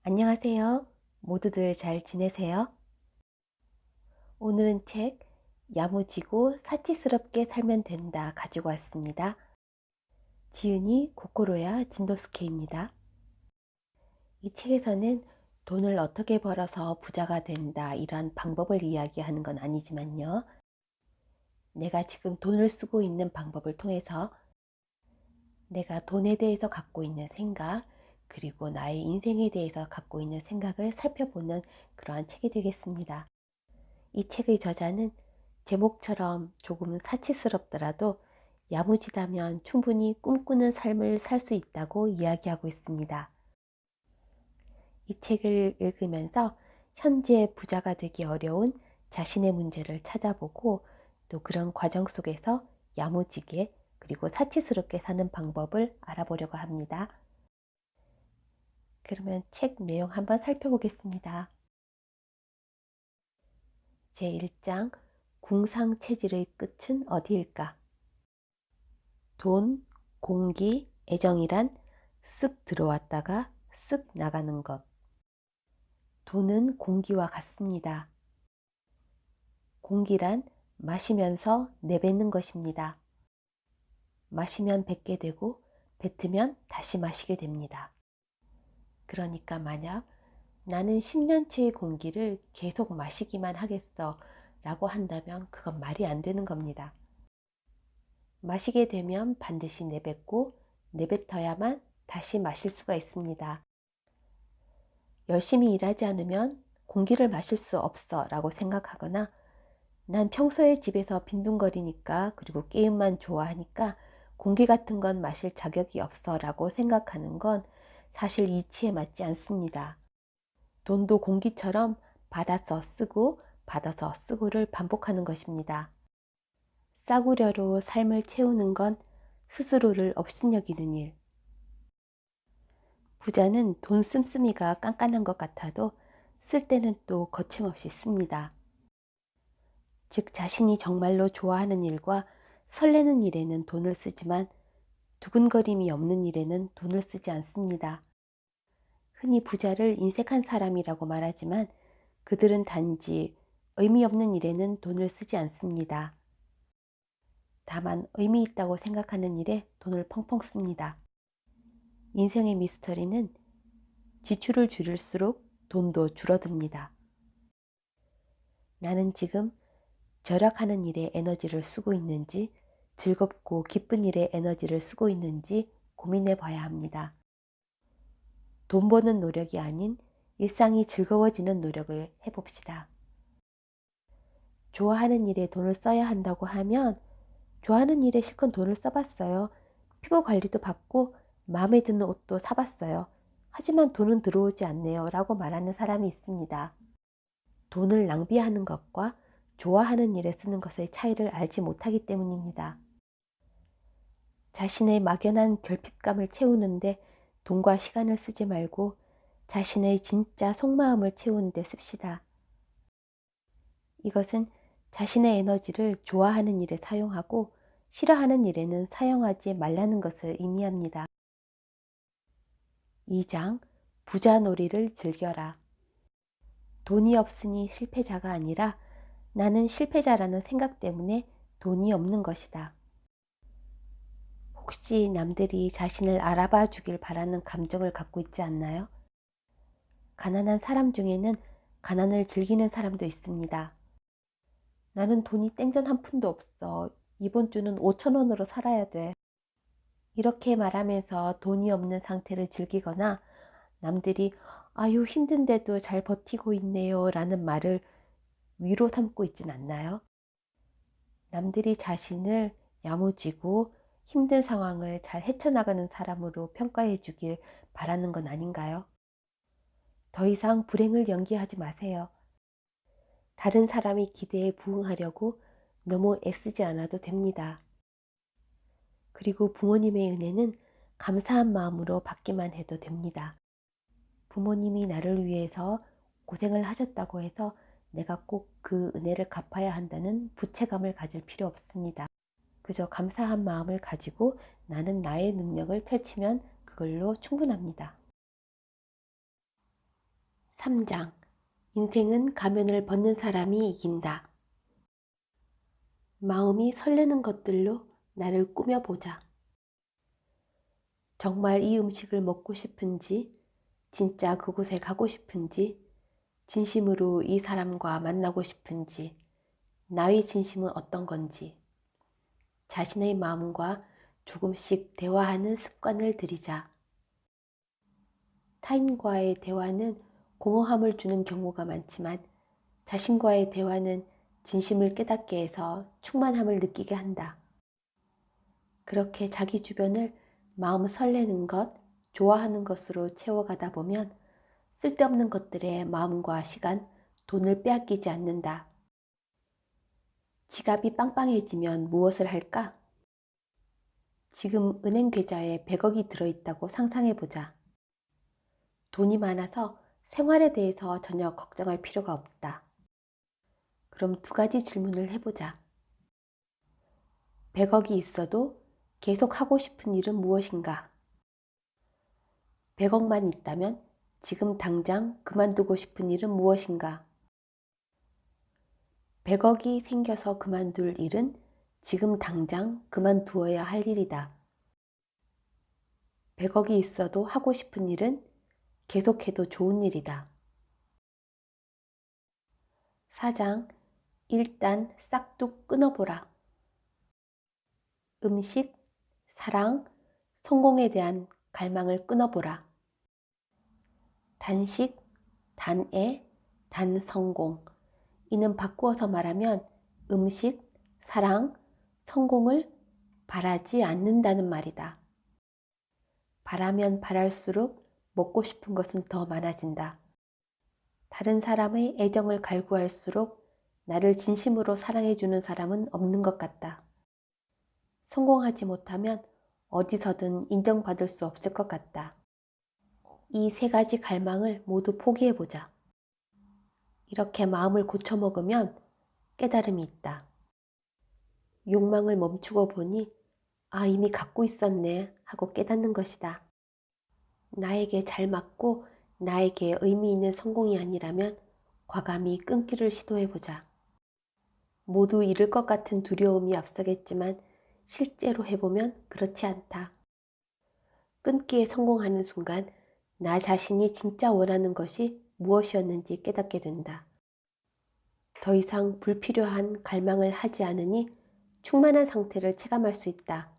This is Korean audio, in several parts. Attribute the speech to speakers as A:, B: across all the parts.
A: 안녕하세요. 모두들 잘 지내세요? 오늘은 책 야무지고 사치스럽게 살면 된다 가지고 왔습니다. 지은이 고코로야 진도스케입니다. 이 책에서는 돈을 어떻게 벌어서 부자가 된다 이런 방법을 이야기하는 건 아니지만요. 내가 지금 돈을 쓰고 있는 방법을 통해서 내가 돈에 대해서 갖고 있는 생각, 그리고 나의 인생에 대해서 갖고 있는 생각을 살펴보는 그러한 책이 되겠습니다. 이 책의 저자는 제목처럼 조금은 사치스럽더라도 야무지다면 충분히 꿈꾸는 삶을 살 수 있다고 이야기하고 있습니다. 이 책을 읽으면서 현재 부자가 되기 어려운 자신의 문제를 찾아보고 또 그런 과정 속에서 야무지게 그리고 사치스럽게 사는 방법을 알아보려고 합니다. 그러면 책 내용 한번 살펴보겠습니다. 제1장 궁상체질의 끝은 어디일까? 돈, 공기, 애정이란 쓱 들어왔다가 쓱 나가는 것. 돈은 공기와 같습니다. 공기란 마시면서 내뱉는 것입니다. 마시면 뱉게 되고 뱉으면 다시 마시게 됩니다. 그러니까 만약 나는 10년치의 공기를 계속 마시기만 하겠어 라고 한다면 그건 말이 안 되는 겁니다. 마시게 되면 반드시 내뱉고 내뱉어야만 다시 마실 수가 있습니다. 열심히 일하지 않으면 공기를 마실 수 없어 라고 생각하거나 난 평소에 집에서 빈둥거리니까 그리고 게임만 좋아하니까 공기 같은 건 마실 자격이 없어 라고 생각하는 건 사실 이치에 맞지 않습니다. 돈도 공기처럼 받아서 쓰고 받아서 쓰고를 반복하는 것입니다. 싸구려로 삶을 채우는 건 스스로를 업신여기는 일. 부자는 돈 씀씀이가 깐깐한 것 같아도 쓸 때는 또 거침없이 씁니다. 즉 자신이 정말로 좋아하는 일과 설레는 일에는 돈을 쓰지만 두근거림이 없는 일에는 돈을 쓰지 않습니다. 흔히 부자를 인색한 사람이라고 말하지만 그들은 단지 의미 없는 일에는 돈을 쓰지 않습니다. 다만 의미 있다고 생각하는 일에 돈을 펑펑 씁니다. 인생의 미스터리는 지출을 줄일수록 돈도 줄어듭니다. 나는 지금 절약하는 일에 에너지를 쓰고 있는지 즐겁고 기쁜 일에 에너지를 쓰고 있는지 고민해 봐야 합니다. 돈 버는 노력이 아닌 일상이 즐거워지는 노력을 해봅시다. 좋아하는 일에 돈을 써야 한다고 하면 좋아하는 일에 실컷 돈을 써봤어요. 피부 관리도 받고 마음에 드는 옷도 사봤어요. 하지만 돈은 들어오지 않네요 라고 말하는 사람이 있습니다. 돈을 낭비하는 것과 좋아하는 일에 쓰는 것의 차이를 알지 못하기 때문입니다. 자신의 막연한 결핍감을 채우는데 돈과 시간을 쓰지 말고 자신의 진짜 속마음을 채우는 데 씁시다. 이것은 자신의 에너지를 좋아하는 일에 사용하고 싫어하는 일에는 사용하지 말라는 것을 의미합니다. 2장 부자놀이를 즐겨라. 돈이 없으니 실패자가 아니라 나는 실패자라는 생각 때문에 돈이 없는 것이다. 혹시 남들이 자신을 알아봐 주길 바라는 감정을 갖고 있지 않나요? 가난한 사람 중에는 가난을 즐기는 사람도 있습니다. 나는 돈이 땡전 한 푼도 없어. 이번 주는 5천 원으로 살아야 돼. 이렇게 말하면서 돈이 없는 상태를 즐기거나 남들이 아유 힘든데도 잘 버티고 있네요 라는 말을 위로 삼고 있진 않나요? 남들이 자신을 야무지고 힘든 상황을 잘 헤쳐나가는 사람으로 평가해 주길 바라는 건 아닌가요? 더 이상 불행을 연기하지 마세요. 다른 사람의 기대에 부응하려고 너무 애쓰지 않아도 됩니다. 그리고 부모님의 은혜는 감사한 마음으로 받기만 해도 됩니다. 부모님이 나를 위해서 고생을 하셨다고 해서 내가 꼭 그 은혜를 갚아야 한다는 부채감을 가질 필요 없습니다. 그저 감사한 마음을 가지고 나는 나의 능력을 펼치면 그걸로 충분합니다. 3장. 인생은 가면을 벗는 사람이 이긴다. 마음이 설레는 것들로 나를 꾸며보자. 정말 이 음식을 먹고 싶은지, 진짜 그곳에 가고 싶은지, 진심으로 이 사람과 만나고 싶은지, 나의 진심은 어떤 건지, 자신의 마음과 조금씩 대화하는 습관을 들이자. 타인과의 대화는 공허함을 주는 경우가 많지만 자신과의 대화는 진심을 깨닫게 해서 충만함을 느끼게 한다. 그렇게 자기 주변을 마음 설레는 것, 좋아하는 것으로 채워가다 보면 쓸데없는 것들에 마음과 시간, 돈을 빼앗기지 않는다. 지갑이 빵빵해지면 무엇을 할까? 지금 은행 계좌에 100억이 들어있다고 상상해보자. 돈이 많아서 생활에 대해서 전혀 걱정할 필요가 없다. 그럼 두 가지 질문을 해보자. 100억이 있어도 계속 하고 싶은 일은 무엇인가? 100억만 있다면 지금 당장 그만두고 싶은 일은 무엇인가? 100억이 생겨서 그만둘 일은 지금 당장 그만두어야 할 일이다. 100억이 있어도 하고 싶은 일은 계속해도 좋은 일이다. 4장. 일단 싹둑 끊어보라. 음식, 사랑, 성공에 대한 갈망을 끊어보라. 단식, 단애, 단성공. 이는 바꾸어서 말하면 음식, 사랑, 성공을 바라지 않는다는 말이다. 바라면 바랄수록 먹고 싶은 것은 더 많아진다. 다른 사람의 애정을 갈구할수록 나를 진심으로 사랑해주는 사람은 없는 것 같다. 성공하지 못하면 어디서든 인정받을 수 없을 것 같다. 이 세 가지 갈망을 모두 포기해보자. 이렇게 마음을 고쳐먹으면 깨달음이 있다. 욕망을 멈추고 보니 이미 갖고 있었네 하고 깨닫는 것이다. 나에게 잘 맞고 나에게 의미 있는 성공이 아니라면 과감히 끊기를 시도해보자. 모두 잃을 것 같은 두려움이 앞서겠지만 실제로 해보면 그렇지 않다. 끊기에 성공하는 순간 나 자신이 진짜 원하는 것이 무엇이었는지 깨닫게 된다. 더 이상 불필요한 갈망을 하지 않으니 충만한 상태를 체감할 수 있다.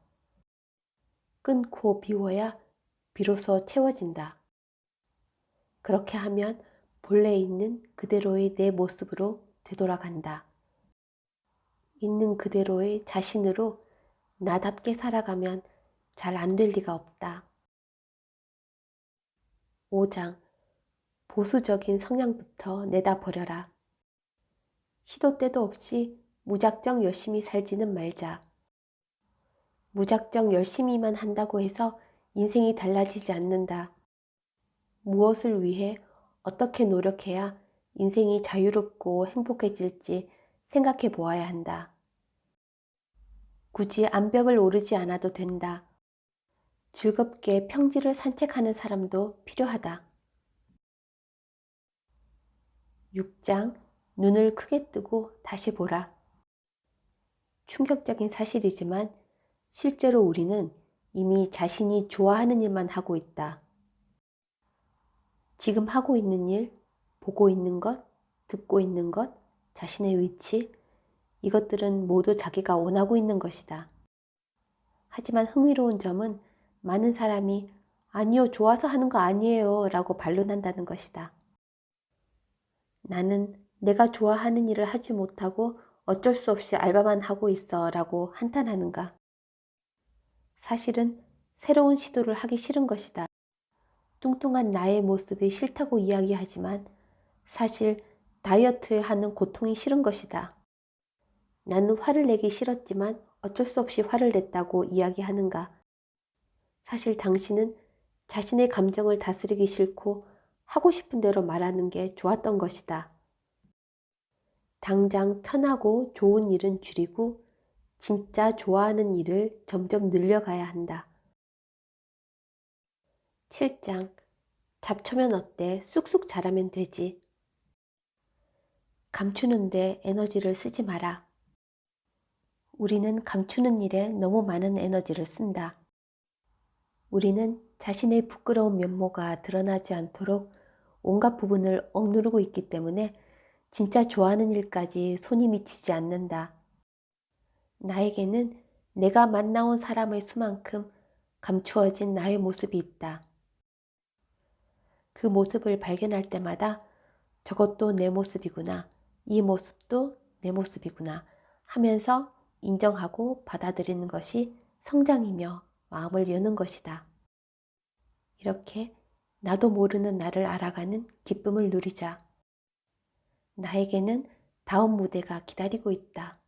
A: 끊고 비워야 비로소 채워진다. 그렇게 하면 본래 있는 그대로의 내 모습으로 되돌아간다. 있는 그대로의 자신으로 나답게 살아가면 잘 안 될 리가 없다. 5장. 보수적인 성향부터 내다버려라. 시도 때도 없이 무작정 열심히 살지는 말자. 무작정 열심히만 한다고 해서 인생이 달라지지 않는다. 무엇을 위해 어떻게 노력해야 인생이 자유롭고 행복해질지 생각해 보아야 한다. 굳이 암벽을 오르지 않아도 된다. 즐겁게 평지를 산책하는 사람도 필요하다. 6장. 눈을 크게 뜨고 다시 보라. 충격적인 사실이지만 실제로 우리는 이미 자신이 좋아하는 일만 하고 있다. 지금 하고 있는 일, 보고 있는 것, 듣고 있는 것, 자신의 위치, 이것들은 모두 자기가 원하고 있는 것이다. 하지만 흥미로운 점은 많은 사람이 아니요, 좋아서 하는 거 아니에요 라고 반론한다는 것이다. 나는 내가 좋아하는 일을 하지 못하고 어쩔 수 없이 알바만 하고 있어 라고 한탄하는가? 사실은 새로운 시도를 하기 싫은 것이다. 뚱뚱한 나의 모습이 싫다고 이야기하지만 사실 다이어트 하는 고통이 싫은 것이다. 나는 화를 내기 싫었지만 어쩔 수 없이 화를 냈다고 이야기하는가? 사실 당신은 자신의 감정을 다스리기 싫고 하고 싶은 대로 말하는 게 좋았던 것이다. 당장 편하고 좋은 일은 줄이고 진짜 좋아하는 일을 점점 늘려가야 한다. 7장. 잡초면 어때? 쑥쑥 자라면 되지. 감추는데 에너지를 쓰지 마라. 우리는 감추는 일에 너무 많은 에너지를 쓴다. 우리는 자신의 부끄러운 면모가 드러나지 않도록 온갖 부분을 억누르고 있기 때문에 진짜 좋아하는 일까지 손이 미치지 않는다. 나에게는 내가 만나온 사람의 수만큼 감추어진 나의 모습이 있다. 그 모습을 발견할 때마다 저것도 내 모습이구나, 이 모습도 내 모습이구나 하면서 인정하고 받아들이는 것이 성장이며 마음을 여는 것이다. 이렇게 나도 모르는 나를 알아가는 기쁨을 누리자. 나에게는 다음 무대가 기다리고 있다.